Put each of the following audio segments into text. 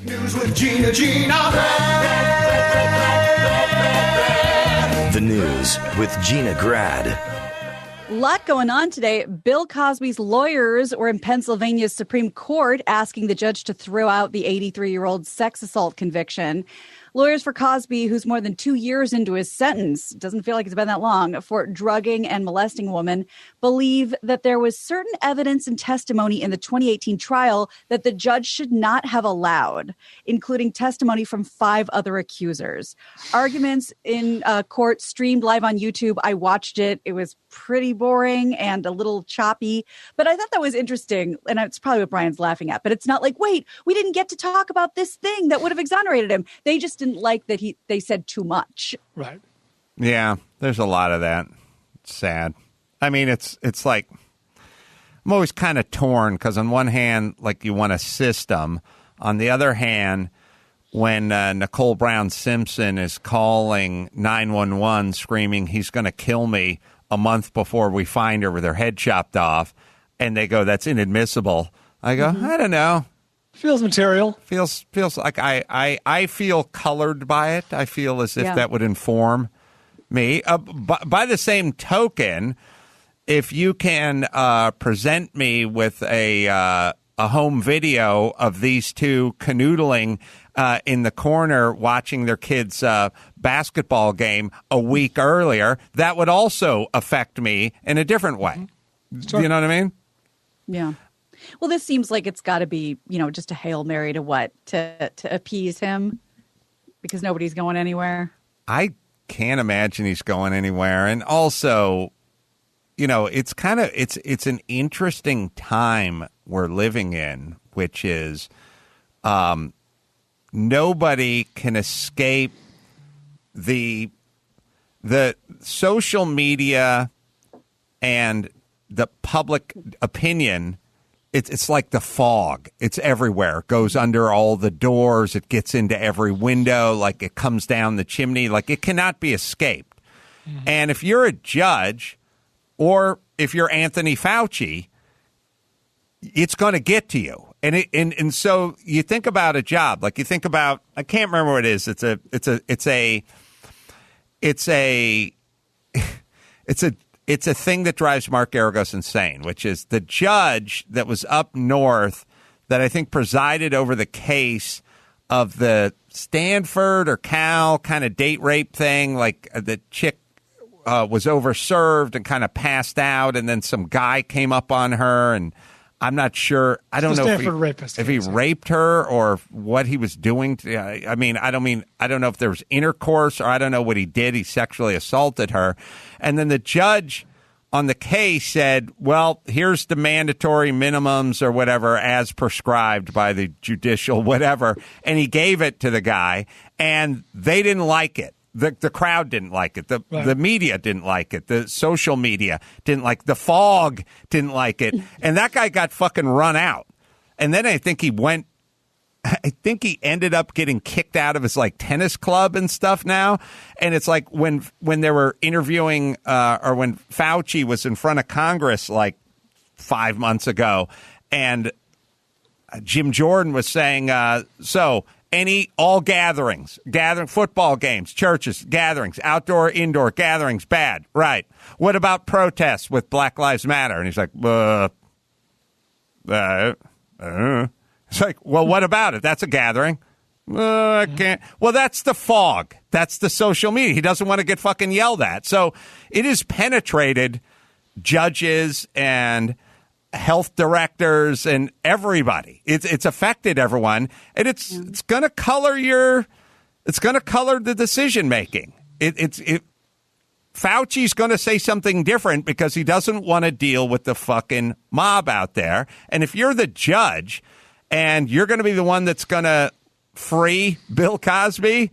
News with Gina. The news with Gina Grad. Lot going on today. Bill Cosby's lawyers were in Pennsylvania's Supreme Court asking the judge to throw out the 83-year-old sex assault conviction. Lawyers for Cosby, who's more than 2 years into his sentence, doesn't feel like it's been that long, for drugging and molesting a woman, believe that there was certain evidence and testimony in the 2018 trial that the judge should not have allowed, including testimony from 5 other accusers. Arguments in court streamed live on YouTube. I watched it. It was pretty boring and a little choppy, but I thought that was interesting. And it's probably what Brian's laughing at, but it's not like, wait, we didn't get to talk about this thing that would have exonerated him. They just didn't like that they said too much. Right. Yeah, there's a lot of that. It's sad. I mean, it's like I'm always kind of torn because on one hand, like you want a system. On the other hand, when Nicole Brown Simpson is calling 911 screaming, he's going to kill me a month before we find her with her head chopped off, and they go, that's inadmissible. I go, I don't know. Feels material. Feels like I feel colored by it. I feel as if that would inform me. By the same token, if you can present me with a home video of these two canoodling in the corner watching their kids' basketball game a week earlier, that would also affect me in a different way. Sure. You know what I mean? Yeah. Well, this seems like it's got to be, just a Hail Mary to appease him because nobody's going anywhere. I can't imagine he's going anywhere. And also, it's it's an interesting time we're living in, which is nobody can escape the social media and the public opinion. It's like the fog. It's everywhere. It goes under all the doors. It gets into every window. Like it comes down the chimney. Like it cannot be escaped. Mm-hmm. And if you're a judge or if you're Anthony Fauci, it's going to get to you. And so you think about a job. Like you think about, I can't remember what it is. It's a thing that drives Mark Geragos insane, which is the judge that was up north that I think presided over the case of the Stanford or Cal kind of date rape thing. Like the chick was overserved and kind of passed out, and then some guy came up on her, and I'm not sure. I don't know if he raped her or what he was doing. I don't know if there was intercourse or I don't know what he did. He sexually assaulted her. And then the judge on the case said, well, here's the mandatory minimums or whatever as prescribed by the judicial whatever. And he gave it to the guy and they didn't like it. The crowd didn't like it. The media didn't like it. The social media didn't like it. The fog didn't like it. And that guy got fucking run out. And then I think he ended up getting kicked out of his tennis club and stuff now. And it's like when they were interviewing or when Fauci was in front of Congress 5 months ago and Jim Jordan was saying, all gatherings, football games, churches, gatherings, outdoor, indoor gatherings, bad. Right. What about protests with Black Lives Matter? And he's like, It's like, well, what about it? That's a gathering. I can't. Well, that's the fog. That's the social media. He doesn't want to get fucking yelled at. So it has penetrated judges and health directors and everybody. It's affected everyone, and it's going to color the decision making. Fauci's going to say something different because he doesn't want to deal with the fucking mob out there. And if you're the judge and you're going to be the one that's going to free Bill Cosby,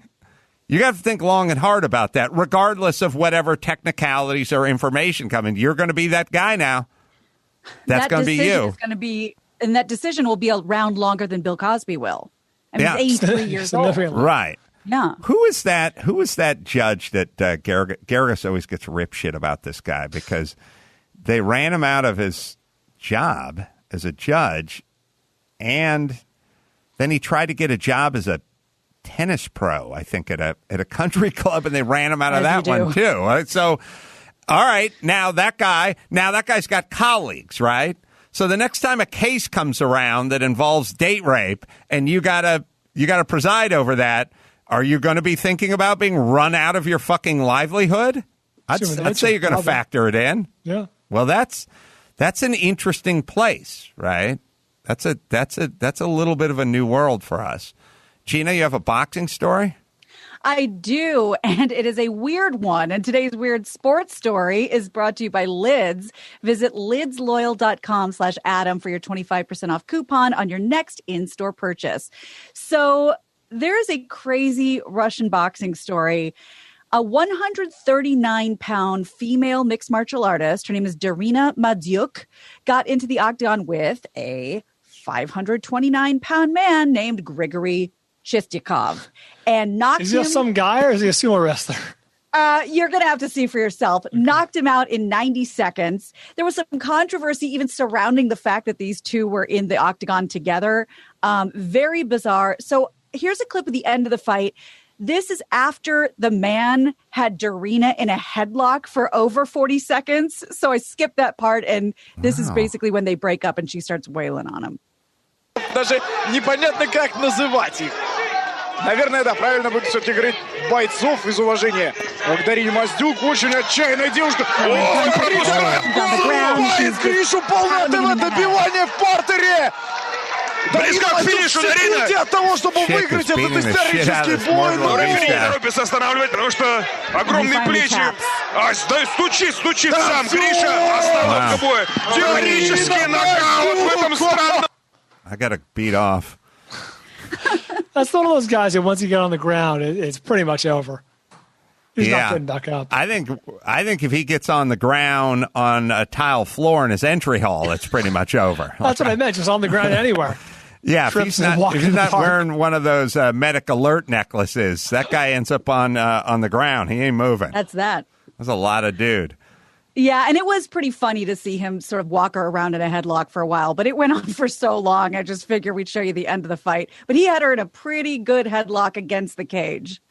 you got to think long and hard about that, regardless of whatever technicalities or information coming. You're going to be that guy now. That's going to be you. And that decision will be around longer than Bill Cosby will. I mean, he's 83 years old. Right. Yeah. Who is that judge that Geragos always gets rip shit about this guy because they ran him out of his job as a judge and Then he tried to get a job as a tennis pro, I think, at a country club, and they ran him out of that one too. Right? So, all right, now that guy's got colleagues, right? So the next time a case comes around that involves date rape, and you gotta preside over that, are you going to be thinking about being run out of your fucking livelihood? I'd say you're going to factor it in. Yeah. Well, that's an interesting place, right? That's a little bit of a new world for us. Gina, you have a boxing story? I do, and it is a weird one. And today's weird sports story is brought to you by Lids. Visit lidsloyal.com/Adam for your 25% off coupon on your next in-store purchase. So there's a crazy Russian boxing story. A 139-pound female mixed martial artist, her name is Darina Madyuk, got into the octagon with a 529-pound man named Grigory Chistyakov and knocked him. Is he some guy or is he a sumo wrestler? You're going to have to see for yourself. Okay. Knocked him out in 90 seconds. There was some controversy even surrounding the fact that these two were in the octagon together. Very bizarre. So here's a clip of the end of the fight. This is after the man had Darina in a headlock for over 40 seconds. So I skipped that part, and this is basically when they break up and she starts wailing on him. Даже непонятно, как называть их. Наверное, да, правильно будет все-таки говорить бойцов из уважения. К Дарине Маздюк, очень отчаянная девушка. Ой, пропускает голову, Гришу полное добивание в партере. Близко к финишу, Дарина! От того, чтобы выиграть этот исторический бой. Рефери не торопится останавливать, потому что огромные плечи. Стучит сам Гриша. Остановка боя. Теоретический нокаут в этом странном. I got to beat off. That's one of those guys that once you get on the ground, it's pretty much over. He's not getting back up. I think if he gets on the ground on a tile floor in his entry hall, it's pretty much over. That's what I meant, just on the ground anywhere. Yeah, if he's not wearing one of those medic alert necklaces, that guy ends up on the ground. He ain't moving. That's that. That's a lot of dude. Yeah, and it was pretty funny to see him sort of walk her around in a headlock for a while, but it went on for so long, I just figured we'd show you the end of the fight. But he had her in a pretty good headlock against the cage.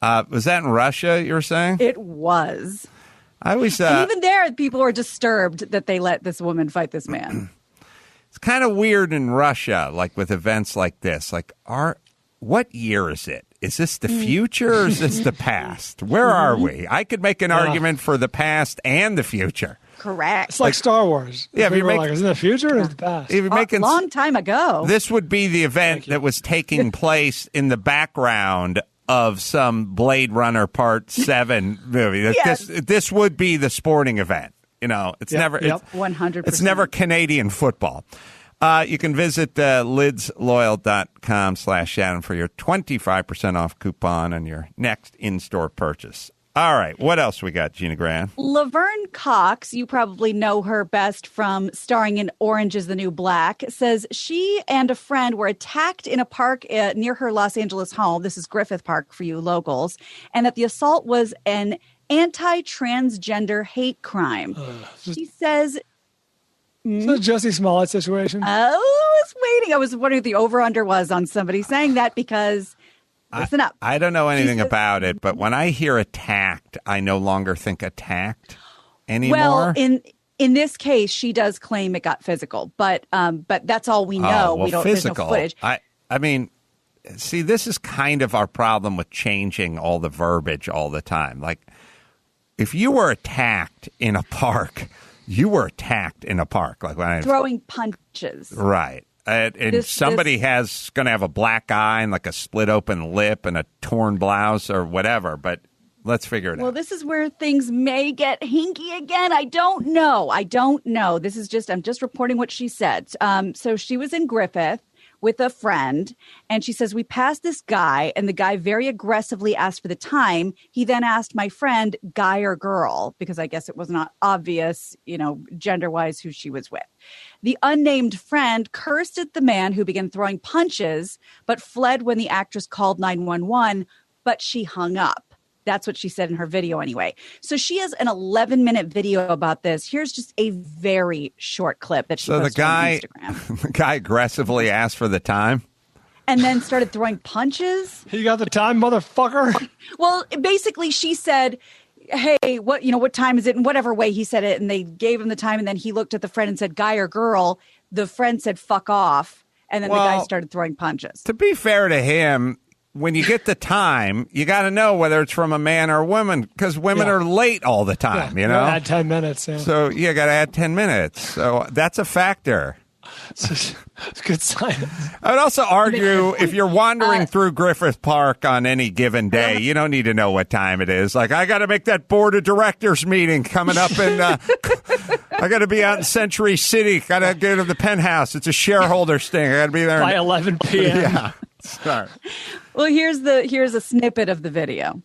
Was that in Russia, you were saying? It was. I always, and even there, people were disturbed that they let this woman fight this man. It's kind of weird in Russia, like with events like this. Like, what year is it? Is this the future or is this the past? Where are we? I could make an argument for the past and the future. Correct. It's like Star Wars. Yeah, if you're like, is it the future or is it the past? If you're making, long time ago. This would be the event that was taking place in the background of some Blade Runner Part 7 movie. Yes. This would be the sporting event. You know, it's never 100%. It's never Canadian football. You can visit lidsloyal.com/Adam for your 25% off coupon on your next in-store purchase. All right, what else we got, Gina Grant? Laverne Cox, you probably know her best from starring in Orange is the New Black, says she and a friend were attacked in a park near her Los Angeles home. This is Griffith Park for you locals. And that the assault was an anti-transgender hate crime. She says... Is it a Jussie Smollett situation? I was waiting. I was wondering what the over-under was on somebody saying that because... Listen up. I don't know anything about it, but when I hear attacked, I no longer think attacked anymore. Well, in this case, she does claim it got physical, but that's all we know. Well, we don't. Physical. There's no footage. I mean, see, this is kind of our problem with changing all the verbiage all the time. Like, if you were attacked in a park, you were attacked in a park. Like when throwing punches, right? And somebody has going to have a black eye and like a split open lip and a torn blouse or whatever. But let's figure it out. Well, this is where things may get hinky again. I don't know. This is I'm just reporting what she said. So she was in Griffith with a friend, and she says, we passed this guy, and the guy very aggressively asked for the time. He then asked my friend, guy or girl, because I guess it was not obvious, gender-wise who she was with. The unnamed friend cursed at the man who began throwing punches, but fled when the actress called 911, but she hung up. That's what she said in her video anyway. So she has an 11-minute video about this. Here's just a very short clip that she posted on Instagram. The guy aggressively asked for the time? and then started throwing punches. You got the time, motherfucker? Well, basically, she said, hey, what time is it? In whatever way he said it, and they gave him the time, and then he looked at the friend and said, guy or girl? The friend said, fuck off, and then the guy started throwing punches. To be fair to him, when you get the time, you got to know whether it's from a man or a woman, because women are late all the time, you know? Add 10 minutes. Yeah. So you got to add 10 minutes. So that's a factor. It's good science. I would also argue if you're wandering through Griffith Park on any given day, you don't need to know what time it is. Like, I got to make that board of directors meeting coming up in, I got to be out in Century City. Got to go to the penthouse. It's a shareholders thing. I got to be there by 11 p.m. Yeah. Sorry. Well, here's a snippet of the video.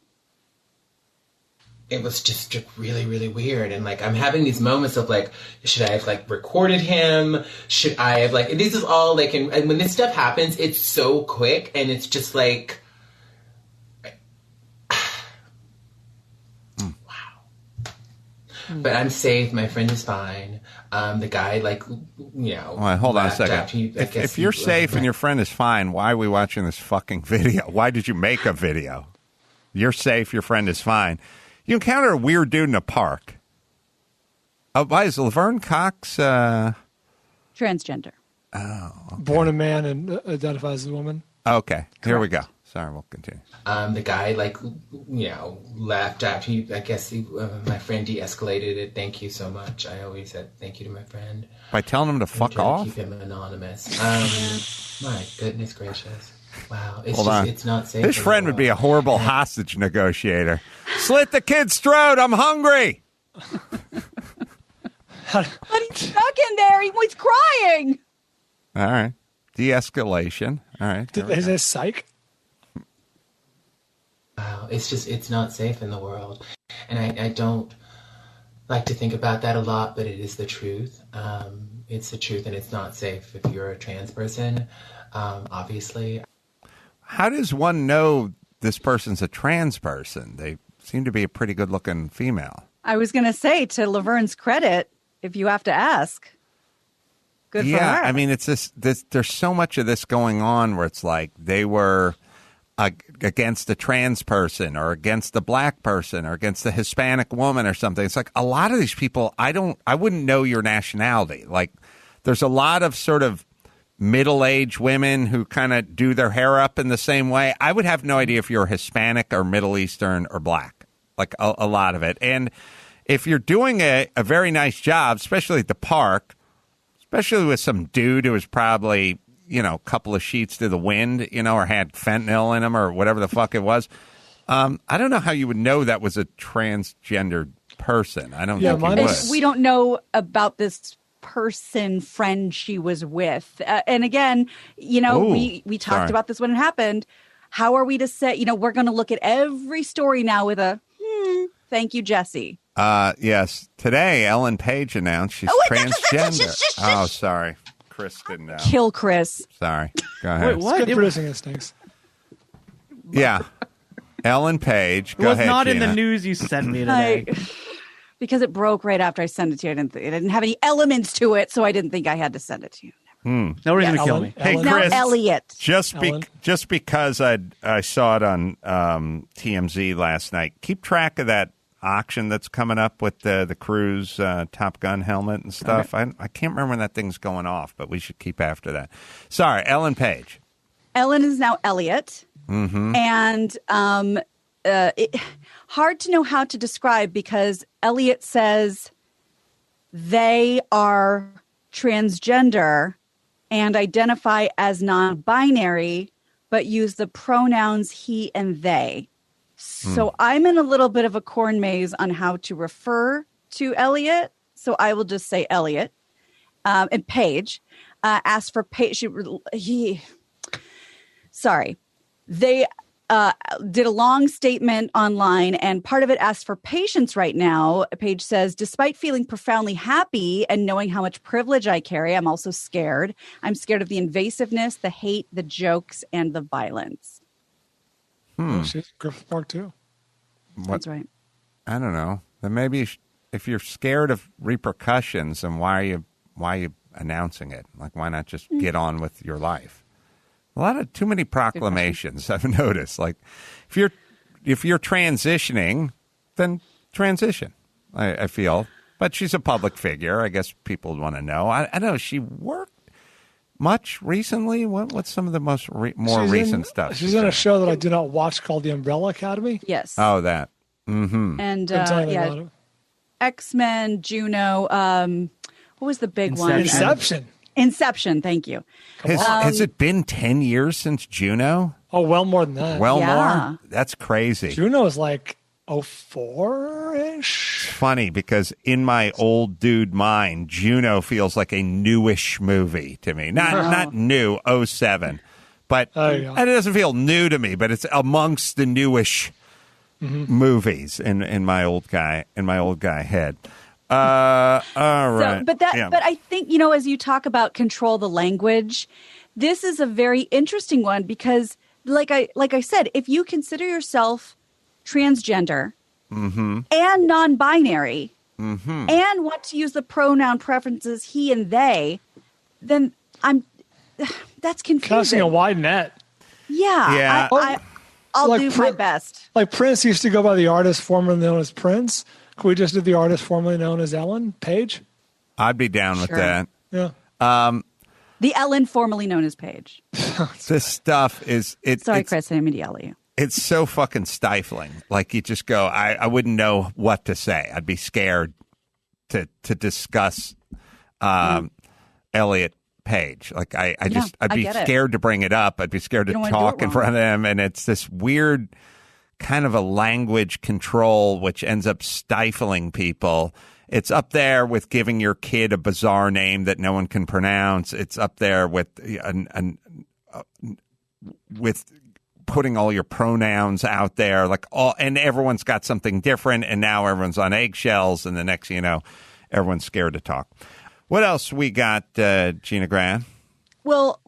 It was just really, really weird. And like, I'm having these moments of like, should I have like recorded him? Should I have like, this is all like, and when this stuff happens, it's so quick and it's just like, wow. But I'm safe. My friend is fine. The guy, like, you know. Well, hold on a second. If you're safe and your friend is fine, why are we watching this fucking video? Why did you make a video? You're safe. Your friend is fine. You encounter a weird dude in a park. Why is Laverne Cox transgender? Oh, okay. Born a man and identifies as a woman. Okay, here we go. Sorry, we'll continue. The guy, like, you know, laughed after I guess my friend de-escalated it. Thank you so much. I always said thank you to my friend. By telling him to fuck off? Keep him anonymous. My goodness gracious. Wow. It's not safe. His friend would be a horrible hostage negotiator. Slit the kid's throat. I'm hungry. But he's stuck in there. He's crying. All right. De-escalation. All right. Is this psych? Wow. It's not safe in the world. And I don't like to think about that a lot, but it is the truth. It's the truth, and it's not safe if you're a trans person, obviously. How does one know this person's a trans person? They seem to be a pretty good-looking female. I was going to say, to Laverne's credit, if you have to ask, good for her. Yeah, I mean, it's just there's so much of this going on where it's like they were against a trans person or against the black person or against the Hispanic woman or something. It's like a lot of these people, I wouldn't know your nationality. Like, there's a lot of sort of middle-aged women who kind of do their hair up in the same way. I would have no idea if you're Hispanic or Middle Eastern or black, like a lot of it. And if you're doing a very nice job, especially at the park, especially with some dude who was probably, you know, a couple of sheets to the wind, you know, or had fentanyl in him or whatever the fuck it was, I don't know how you would know that was a transgendered person. I don't think you would. We don't know about this person friend she was with. And again, you know, we talked about this when it happened. How are we to say, you know, we're going to look at every story now with a, thank you, Jesse. Yes. Today, Ellen Paige announced she's transgender. Oh, sorry. Chris didn't know. Kill Chris. Sorry. Go ahead. Wait, what? Good producing instincts. Yeah. Ellen Paige. Go ahead, It was not Gina. in the news you sent me today. Because it broke right after I sent it to you. It didn't have any elements to it, so I didn't think I had to send it to you. No reason to kill me. Hey, Now Chris, Elliot. just because I saw it on TMZ last night, keep track of that auction that's coming up with the Cruise Top Gun helmet and stuff. Okay. I can't remember when that thing's going off, but we should keep after that. Sorry, Ellen Paige. Ellen is now Elliot. Mm-hmm. And hard to know how to describe because Elliot says they are transgender and identify as non-binary, but use the pronouns he and they. So I'm in a little bit of a corn maze on how to refer to Elliot. So I will just say Elliot. And Paige asked for Paige. They did a long statement online, and part of it asked for patience right now. Paige says, despite feeling profoundly happy and knowing how much privilege I carry, I'm also scared. I'm scared of the invasiveness, the hate, the jokes, and the violence. She's Griffith Park, too. That's right. I don't know. Then maybe if you're scared of repercussions, then why are you announcing it? Like, why not just get on with your life? A lot of too many proclamations. I've noticed. Like, if you're transitioning, then transition. I feel, but she's a public figure. I guess people would want to know. I don't know. She worked much recently. What's some of the more recent stuff? She's in a show that I do not watch called The Umbrella Academy. Yes. Oh, that. Mm-hmm. And X-Men, Juno. What was the big one? Inception. Thank you. Has it been 10 years since Juno? Oh, well more than that. More? That's crazy. Juno is like 04-ish. It's funny because in my old dude mind, Juno feels like a newish movie to me. Not new, 07. But it doesn't feel new to me, but it's amongst the newish movies in my old guy head. All right. So, but I think, as you talk about control the language, this is a very interesting one because, like I said, if you consider yourself transgender and non-binary and want to use the pronoun preferences he and they, then that's confusing. Casting a wide net. Yeah. I'll do my best. Like Prince used to go by the artist formerly known as Prince. Could we just do the artist formerly known as Ellen Paige? I'd be down with that. Yeah. The Ellen formerly known as Paige. This stuff is... Sorry, Chris, I didn't mean to yell at you. It's so fucking stifling. Like, you just go, I wouldn't know what to say. I'd be scared to discuss Elliot Paige. Like, I'd be scared to bring it up. I'd be scared to talk in front of him. And it's this weird kind of a language control which ends up stifling people. It's up there with giving your kid a bizarre name that no one can pronounce. It's up there with with putting all your pronouns out there, and everyone's got something different, and now everyone's on eggshells, and the next thing you know, everyone's scared to talk. What else we got, Gina Grant? Well,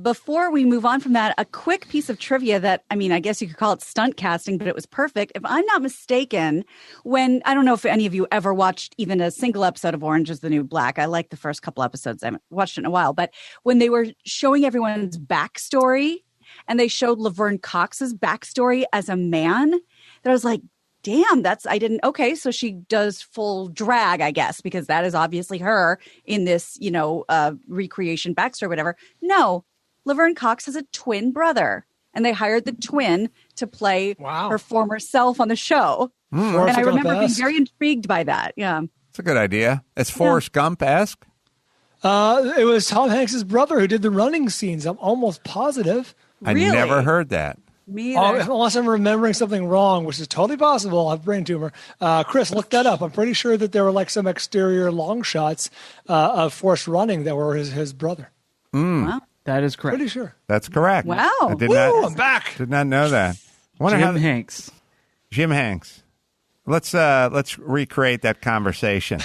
before we move on from that, a quick piece of trivia that, I guess you could call it stunt casting, but it was perfect. If I'm not mistaken, I don't know if any of you ever watched even a single episode of Orange is the New Black. I like the first couple episodes. I haven't watched it in a while. But when they were showing everyone's backstory and they showed Laverne Cox's backstory as a man, that I was like, damn, okay, so she does full drag, I guess, because that is obviously her in this, recreation backstory, whatever. No, Laverne Cox has a twin brother, and they hired the twin to play her former self on the show. And I remember being very intrigued by that. Yeah. It's a good idea. It's Forrest Gump-esque. It was Tom Hanks' brother who did the running scenes. I'm almost positive. Really? I never heard that. Me either. Unless I'm remembering something wrong, which is totally possible. I have a brain tumor. Chris, look that up. I'm pretty sure that there were some exterior long shots of Forrest running that were his brother. Wow. That is correct. Pretty sure. That's correct. Wow. I'm back. Did not know that. Jim Hanks. Let's recreate that conversation.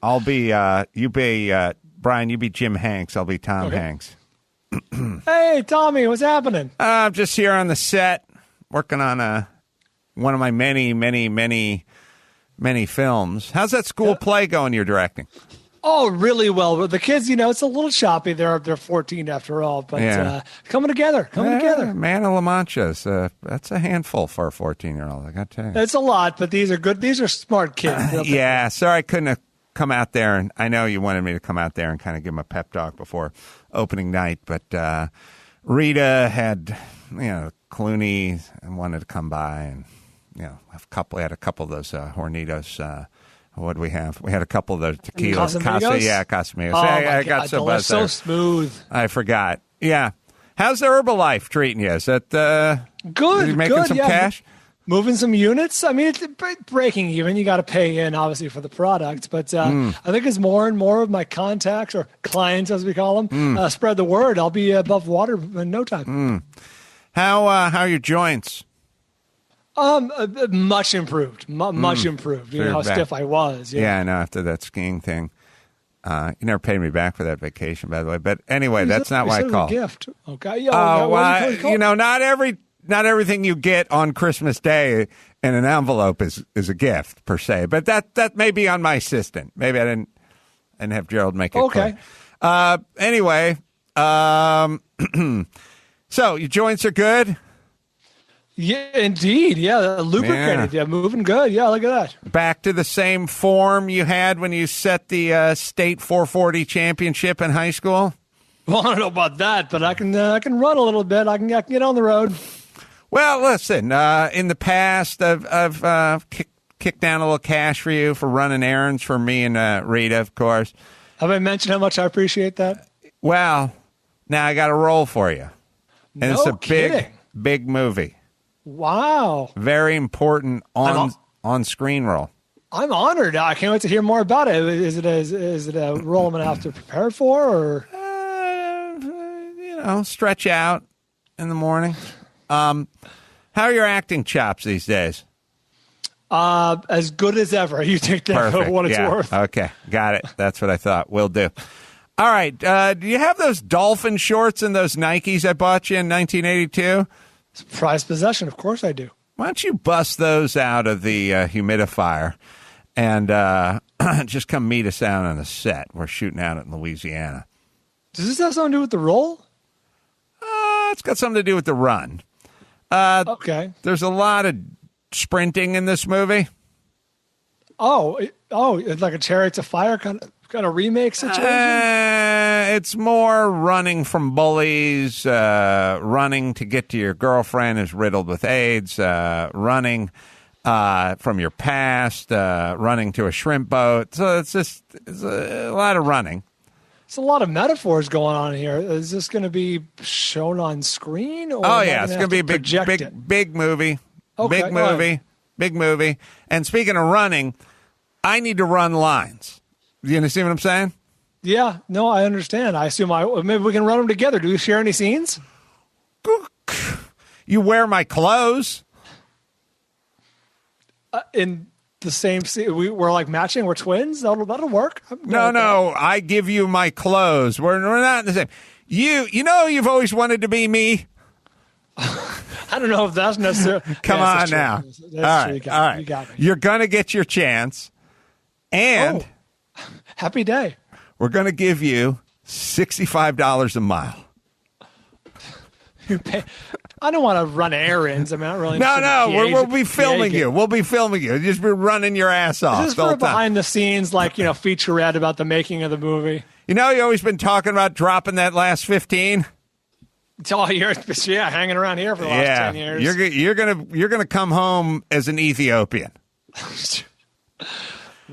I'll be Brian, you be Jim Hanks. I'll be Tom Hanks. Hey, Tommy, what's happening? I'm just here on the set working on one of my many, many, many, many films. How's that school play going you're directing? Oh, really well. The kids, it's a little choppy. They're 14 after all, but coming together. Man of La Mancha's. That's a handful for a 14-year-old, I got to tell you. It's a lot, but these are good. These are smart kids. Yeah, sorry I couldn't have come out there, and I know you wanted me to come out there and kind of give them a pep talk before opening night, but Rita had, Clooney wanted to come by, and we had a couple of those Hornitos. What did we have? We had a couple of those tequilas. Casamigos. Oh, I got so buzzed. So smooth. I forgot. Yeah. How's the Herbalife treating you? Is that good? You making some cash? Moving some units. It's breaking even. You got to pay in, obviously, for the product. But I think as more and more of my contacts, or clients, as we call them, spread the word, I'll be above water in no time. How are your joints? Much improved. Much improved. You know how stiff I was. Yeah, I know. After that skiing thing. You never paid me back for that vacation, by the way. But anyway, that's not why I called. A gift. Okay. Not everything you get on Christmas Day in an envelope is a gift per se, but that may be on my assistant. Maybe I didn't have Gerald make it clear. Okay. Anyway, So your joints are good? Yeah, indeed. Yeah, lubricated. Yeah, moving good. Yeah, look at that. Back to the same form you had when you set the state 440 championship in high school? Well, I don't know about that, but I can run a little bit. I can get on the road. Well, listen, in the past, I've kicked down a little cash for you for running errands for me and Rita, of course. Have I mentioned how much I appreciate that? Well, now I got a role for you. And No it's a kidding. big movie. Wow. Very important on-screen role. I'm honored. I can't wait to hear more about it. Is it a role I'm going to have to prepare for, or stretch out in the morning? How are your acting chops these days? as good as ever? You take that for what it's worth. Okay, got it. That's what I thought. Will do. All right. Do you have those dolphin shorts and those Nikes I bought you in 1982? Prized possession. Of course I do. Why don't you bust those out of the humidifier and just come meet us out on the set? We're shooting out in Louisiana. Does this have something to do with the role? It's got something to do with the run. Okay. There's a lot of sprinting in this movie. It's like a Chariots of Fire kind of remake situation? It's more running from bullies, running to get to your girlfriend who's riddled with AIDS, running from your past, running to a shrimp boat. So it's a lot of running. It's a lot of metaphors going on here. Is this going to be shown on screen? Or it's going to be a big movie. Okay, Big movie. And speaking of running, I need to run lines. You understand what I'm saying? Yeah, no, I understand. I assume maybe we can run them together. Do we share any scenes? You wear my clothes. In the same scene, we're like matching. We're twins. That'll work. No. I give you my clothes. We're not the same. You know you've always wanted to be me. I don't know if that's necessary. Come on now. All right. You got me. You're going to get your chance. And happy day. We're going to give you $65 a mile. I don't want to run errands. I mean, I don't really. No. We'll be filming you. We'll be filming you. Just be running your ass off. Is this for behind the scenes, featurette about the making of the movie? You always been talking about dropping that last 15. It's all years, hanging around here for the last 10 years. You're gonna come home as an Ethiopian.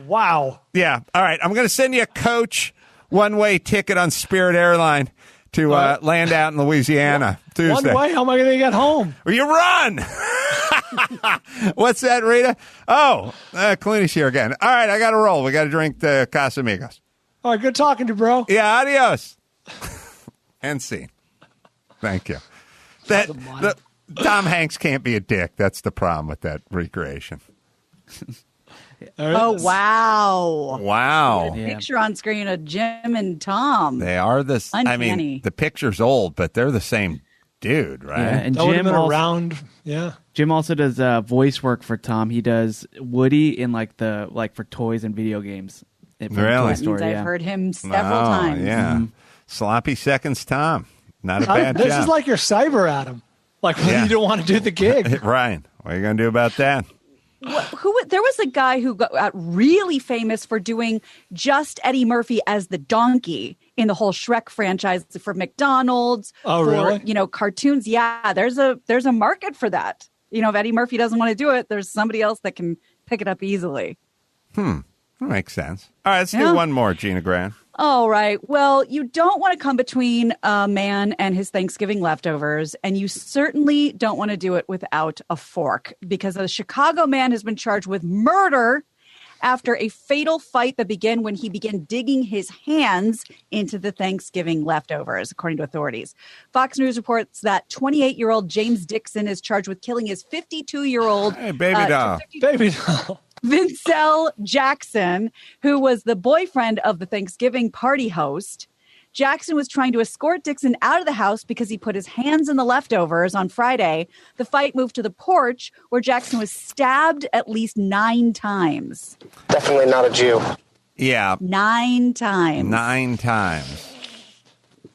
Wow. Yeah. All right. I'm gonna send you a coach one-way ticket on Spirit Airline to land out in Louisiana Tuesday. One way? How am I going to get home? Well, you run. What's that, Rita? Oh, Clooney's here again. All right, I got to roll. We got to drink the Casamigos. All right, good talking to you, bro. Yeah, adios. End scene. Thank you. Tom Hanks can't be a dick. That's the problem with that recreation. Oh, wow. Wow. Picture on screen of Jim and Tom. They are this. Uncanny. I mean, the picture's old, but they're the same dude, right? Yeah, and that would have Jim been around. Yeah. Jim also does voice work for Tom. He does Woody in for toys and video games. Really? Toy Story, I've heard him several times. Yeah. Mm-hmm. Sloppy seconds, Tom. Not a bad job. This is like your cyber Adam. When you don't want to do the gig. Ryan, what are you going to do about that? There was a guy who got really famous for doing just Eddie Murphy as the donkey in the whole Shrek franchise for McDonald's. Oh, really? Cartoons. Yeah, there's a market for that. If Eddie Murphy doesn't want to do it, there's somebody else that can pick it up easily. That makes sense. All right, let's do one more, Gina Grant. All right. Well, you don't want to come between a man and his Thanksgiving leftovers, and you certainly don't want to do it without a fork, because a Chicago man has been charged with murder after a fatal fight that began when he began digging his hands into the Thanksgiving leftovers, according to authorities. Fox News reports that 28-year-old James Dixon is charged with killing his 52-year-old baby doll. Vincel Jackson, who was the boyfriend of the Thanksgiving party host. Jackson was trying to escort Dixon out of the house because he put his hands in the leftovers on Friday. The fight moved to the porch, where Jackson was stabbed at least 9 times. Definitely not a Jew. Yeah. 9 times. 9 times.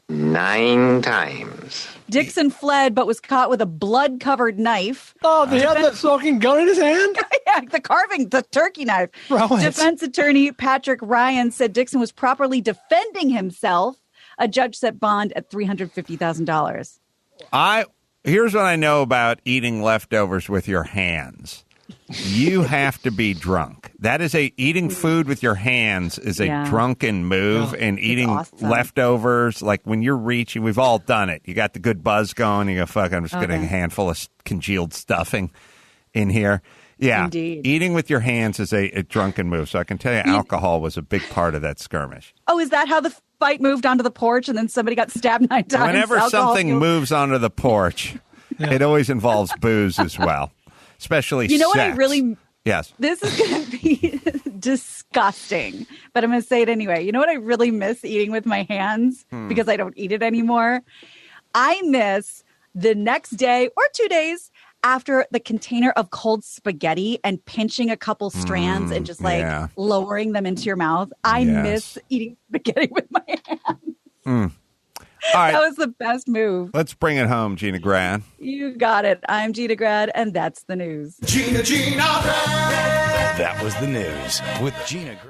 9 times. Dixon fled but was caught with a blood-covered knife. Oh, he had the smoking gun in his hand? Yeah, the turkey knife. Throw it. Defense attorney Patrick Ryan said Dixon was properly defending himself. A judge set bond at $350,000. Here's what I know about eating leftovers with your hands. You have to be drunk. That is eating food with your hands is a drunken move, and eating leftovers, like when you're reaching, we've all done it. You got the good buzz going. You go, fuck, I'm just getting a handful of congealed stuffing in here. Yeah. Indeed. Eating with your hands is a drunken move. So I can tell you alcohol was a big part of that skirmish. Oh, is that how the fight moved onto the porch and then somebody got stabbed 9 times? Whenever something moves onto the porch, it always involves booze as well. Especially You know sex. what I really... Yes. This is going to be disgusting, but I'm going to say it anyway. You know what I really miss eating with my hands because I don't eat it anymore? I miss the next day or 2 days after the container of cold spaghetti and pinching a couple strands and just lowering them into your mouth. I miss eating spaghetti with my hands. All right. That was the best move. Let's bring it home, Gina Grad. You got it. I'm Gina Grad, and that's the news. Gina. That was the news with Gina Grad.